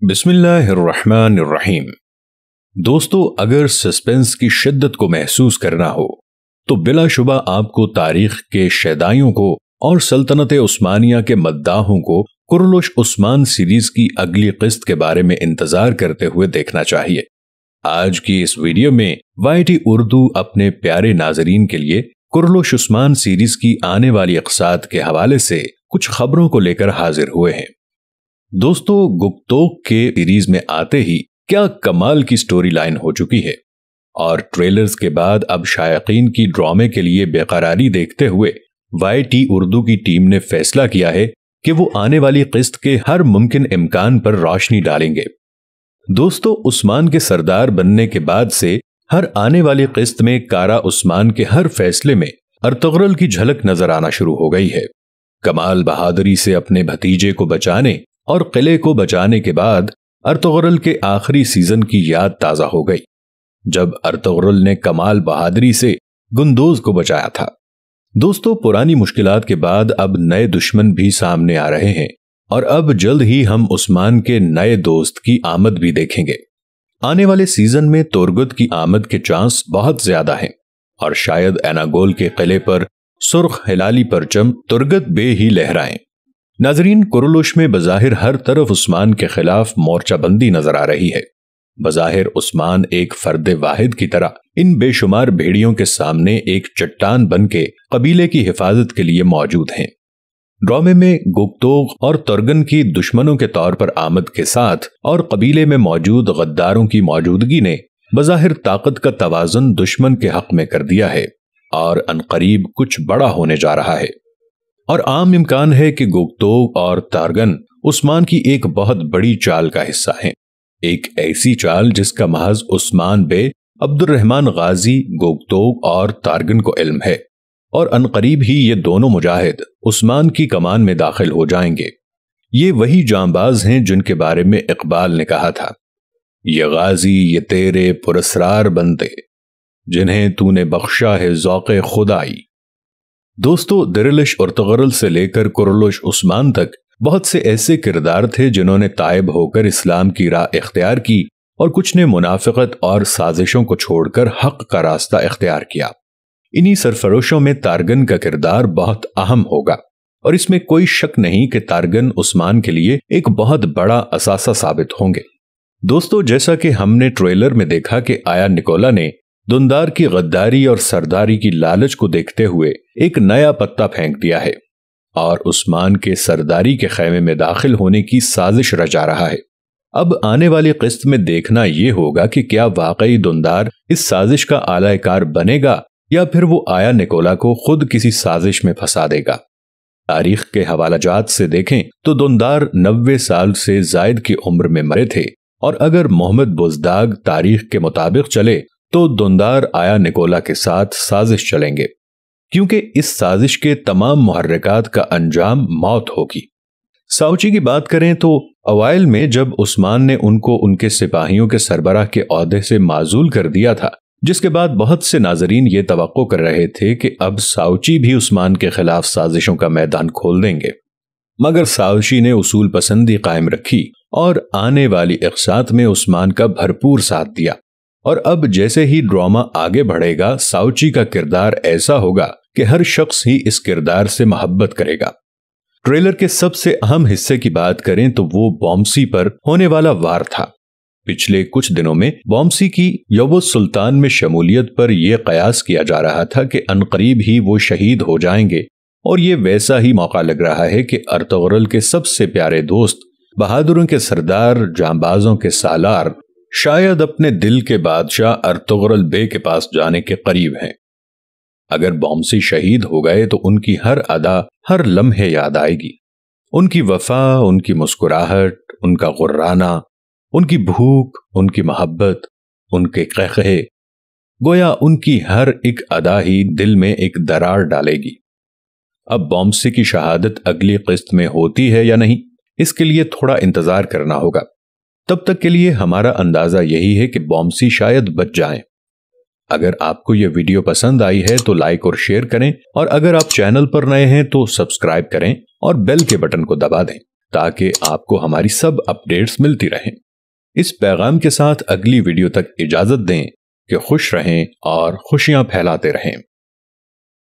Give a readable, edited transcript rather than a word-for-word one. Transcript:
बिस्मिल्लाहिर्रहमानिर्रहीम। दोस्तों, अगर सस्पेंस की शिद्दत को महसूस करना हो तो बिलाशुबा आपको तारीख के शैदाइयों को और सल्तनत उस्मानिया के मद्दाहों को कुरलुश उस्मान सीरीज की अगली किस्त के बारे में इंतजार करते हुए देखना चाहिए। आज की इस वीडियो में YT उर्दू अपने प्यारे नाजरीन के लिए कुरलुश उस्मान सीरीज की आने वाली अक़सात के हवाले से कुछ खबरों को लेकर हाजिर हुए हैं। दोस्तों, गुप्तोग के सीरीज में आते ही क्या कमाल की स्टोरी लाइन हो चुकी है और ट्रेलर्स के बाद अब शायकीन की ड्रामे के लिए बेकरारी देखते हुए YT उर्दू की टीम ने फैसला किया है कि वो आने वाली किस्त के हर मुमकिन इम्कान पर रोशनी डालेंगे। दोस्तों, उस्मान के सरदार बनने के बाद से हर आने वाली किस्त में कारा उस्मान के हर फैसले में अर्तुगरुल की झलक नजर आना शुरू हो गई है। कमाल बहादुरी से अपने भतीजे को बचाने और किले को बचाने के बाद अर्तुगरुल के आखिरी सीजन की याद ताजा हो गई, जब अर्तुगरुल ने कमाल बहादुरी से गुंदोज को बचाया था। दोस्तों, पुरानी मुश्किलात के बाद अब नए दुश्मन भी सामने आ रहे हैं और अब जल्द ही हम उस्मान के नए दोस्त की आमद भी देखेंगे। आने वाले सीजन में तुर्गत की आमद के चांस बहुत ज्यादा हैं और शायद एनागोल के किले पर सुर्ख हिलाली परचम तुर्गत बे ही लहराएं। नाजरीन, कुरलुश में बज़ाहिर हर तरफ उस्मान के खिलाफ मोर्चाबंदी नजर आ रही है। बज़ाहिर उस्मान एक फर्द वाहिद की तरह इन बेशुमार भेड़ियों के सामने एक चट्टान बन के कबीले की हिफाजत के लिए मौजूद हैं। ड्रामे में गुप्तोग और तुर्गन की दुश्मनों के तौर पर आमद के साथ और कबीले में मौजूद गद्दारों की मौजूदगी ने बज़ाहिर ताकत का तवाज़ुन दुश्मन के हक में कर दिया है और अनकरीब कुछ बड़ा होने जा रहा है। और आम इम्कान है कि गुप्तोग और तुर्गन उस्मान की एक बहुत बड़ी चाल का हिस्सा हैं। एक ऐसी चाल जिसका महज उस्मान बे अब्दुर्रहमान गाजी गुप्तोग और तुर्गन को इल्म है और अनकरीब ही ये दोनों मुजाहिद उस्मान की कमान में दाखिल हो जाएंगे। ये वही जांबाज हैं जिनके बारे में इकबाल ने कहा था, ये गाजी ये तेरे पुरस्रार बनते जिन्हें तूने बख्शा है ज़ौक़े खुदाई। दोस्तों, दिरलिश अर्तुगरुल से लेकर कुरलुश उस्मान तक बहुत से ऐसे किरदार थे जिन्होंने ताइब होकर इस्लाम की राह इख्तियार की और कुछ ने मुनाफिकत और साजिशों को छोड़कर हक का रास्ता इख्तियार किया। इन्हीं सरफरोशों में तुर्गन का किरदार बहुत अहम होगा और इसमें कोई शक नहीं कि तुर्गन उस्मान के लिए एक बहुत बड़ा असासा साबित होंगे। दोस्तों, जैसा कि हमने ट्रेलर में देखा कि आया निकोला ने दुंदार की गद्दारी और सरदारी की लालच को देखते हुए एक नया पत्ता फेंक दिया है और उस्मान के सरदारी के खेमे में दाखिल होने की साजिश रचा रहा है। अब आने वाली किस्त में देखना यह होगा कि क्या वाकई दुंदार इस साजिश का आलाकार बनेगा या फिर वो आया निकोला को खुद किसी साजिश में फंसा देगा। तारीख के हवालाजात से देखें तो दुंदार 90 साल से जायद की उम्र में मरे थे और अगर मोहम्मद बुज़दाग तारीख के मुताबिक चले तो दुंदार आया निकोला के साथ साजिश चलेंगे, क्योंकि इस साजिश के तमाम मुहर्रिकात का अंजाम मौत होगी। साउची की बात करें तो अवाइल में जब उस्मान ने उनको उनके सिपाहियों के सरबराह के ओहदे से माजूल कर दिया था, जिसके बाद बहुत से नाजरीन ये तवक्को कर रहे थे कि अब साउची भी उस्मान के खिलाफ साजिशों का मैदान खोल देंगे, मगर साउची ने उसूल पसंदी कायम रखी और आने इक़सात इक़सात में उस्मान का भरपूर साथ दिया। और अब जैसे ही ड्रामा आगे बढ़ेगा, साउची का किरदार ऐसा होगा कि हर शख्स ही इस किरदार से मोहब्बत करेगा। ट्रेलर के सबसे अहम हिस्से की बात करें तो वो बॉम्बसी पर होने वाला वार था। पिछले कुछ दिनों में बॉम्बसी की यवुस सुल्तान में शमूलियत पर यह कयास किया जा रहा था कि अनकरीब ही वो शहीद हो जाएंगे और ये वैसा ही मौका लग रहा है कि अर्तुगरुल के सबसे प्यारे दोस्त, बहादुरों के सरदार, जांबाजों के सालार शायद अपने दिल के बादशाह अर्तुगरुल बे के पास जाने के करीब हैं। अगर बॉम्बसी शहीद हो गए तो उनकी हर अदा, हर लम्हे याद आएगी। उनकी वफा, उनकी मुस्कुराहट, उनका गुर्राना, उनकी भूख, उनकी मोहब्बत, उनके क़हक़हे, गोया उनकी हर एक अदा ही दिल में एक दरार डालेगी। अब बॉम्बसी की शहादत अगली किस्त में होती है या नहीं, इसके लिए थोड़ा इंतजार करना होगा। तब तक के लिए हमारा अंदाजा यही है कि बॉम्बसी शायद बच जाएं। अगर आपको यह वीडियो पसंद आई है तो लाइक और शेयर करें और अगर आप चैनल पर नए हैं तो सब्सक्राइब करें और बेल के बटन को दबा दें ताकि आपको हमारी सब अपडेट्स मिलती रहें। इस पैगाम के साथ अगली वीडियो तक इजाजत दें कि खुश रहें और खुशियां फैलाते रहें।